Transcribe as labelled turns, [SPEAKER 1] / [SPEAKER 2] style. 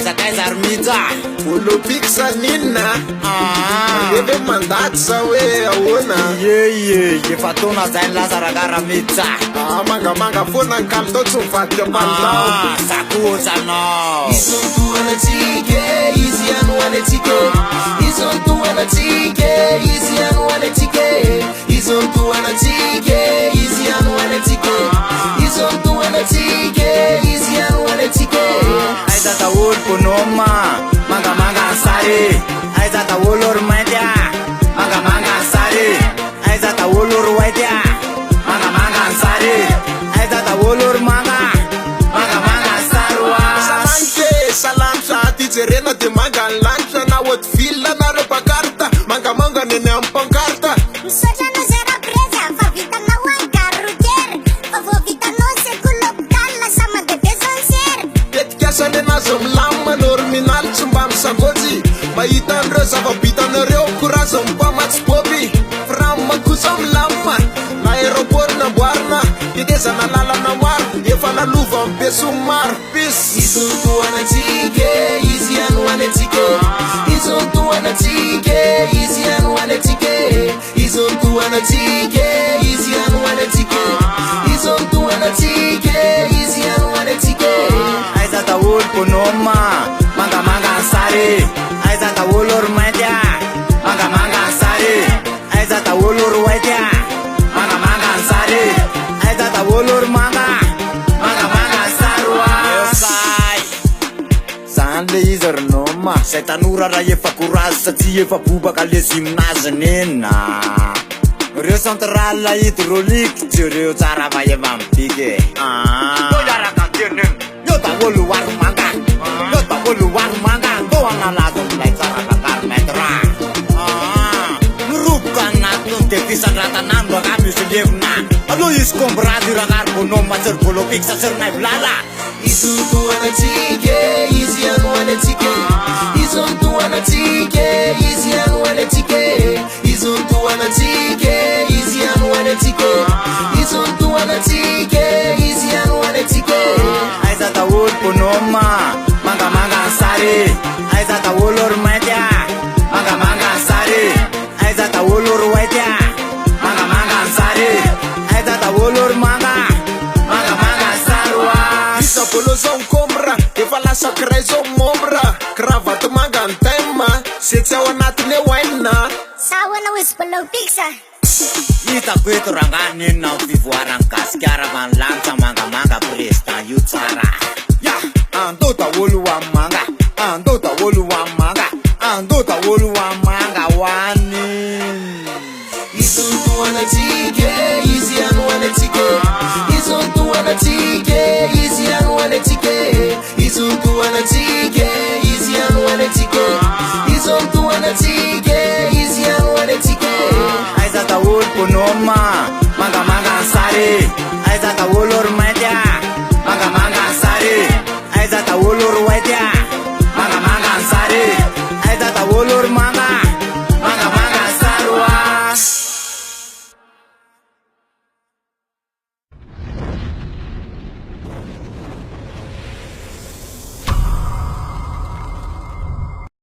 [SPEAKER 1] aizakaiza ary mihitsy
[SPEAKER 2] olympique ninna eve mandaty sa hoe ahoana
[SPEAKER 1] ye efa taona zay ny lazarakara mihitsy
[SPEAKER 2] mangamanga foana ny kalitao tsy mivadika ambanitao
[SPEAKER 1] sakoatsanao
[SPEAKER 3] izontoanatsika izy anoanatsika izontoanatsika izy anoanatsika izontoanatsika izy anoanatsika izontoanatsika izy anoanatsika
[SPEAKER 1] aiza daholo bonoma mangamanga sary aiza daholo ory mainty mangamanga sary aiza daholo ory white mangamanga sary aiza daholo ory manga mangamanga saroa
[SPEAKER 2] salanke salamsa ty jerena de manga ny lanitra na haute-ville na repakarta mangamanga neny amin'ny pankarta
[SPEAKER 4] misaotranao zay rapreza fa vitanao angarotery fa vo vitanao sekolokala sa mandevesansery
[SPEAKER 2] tetikasany anazy milamina nory minaly tsy mba misangotsy mahita an'ireo zava-bitanareo koraza mipamatsy boby framakosa milamina na aéroport namboarina tetezana lalana maro efa nalova mipeso maro pisy
[SPEAKER 3] izontoanatsika izy anoanatsika izontoanatsika izy anoanatsika izontoanatsika izy anoanatsika izontoanatsika izy anoanatsika
[SPEAKER 1] aiza daholo bonoma mangamanga sary aiza daholo ory mainty mangamanga sary aiza daholo ory white mangamanga sary aiza daholo ory manga mangamanga saroa say zany le izy ronoma zay tanora raha efa courage satria efa bobaka leziminazy nena reo central hydraulique jereo tsara vaeva mipike iaraka teneny yo daholo aromanga yo daholo aromanga to analazo milay tsara kakarmetra miroboka anatony de fisandratanandro aka misy levina aloha izy kombrady rakary bonoma serbolopik saserinay vilala
[SPEAKER 3] izontoanatsika izy anoanatsika izontoanatsika izy anoanatsika izontoanatsika izy anoanatsika izontoanatsika izy anoanatsika
[SPEAKER 1] aiza daholo bonoma mangamanga sary aiza daholo ory mainty mangamanga sary aiza daholo ory white mangamanga sary aiza daholo ory manga mangamanga saroa
[SPEAKER 2] isa bolo zao mikombra efa lasa kiray zao mombra kravaty manga ny tema se tsy ao anatiny eoainina
[SPEAKER 4] sa hoana oizy bolopiksa
[SPEAKER 1] hitako eto ranganenina am fivoarany gasikara fa ny lanitra mangamanga président io tsara ya andota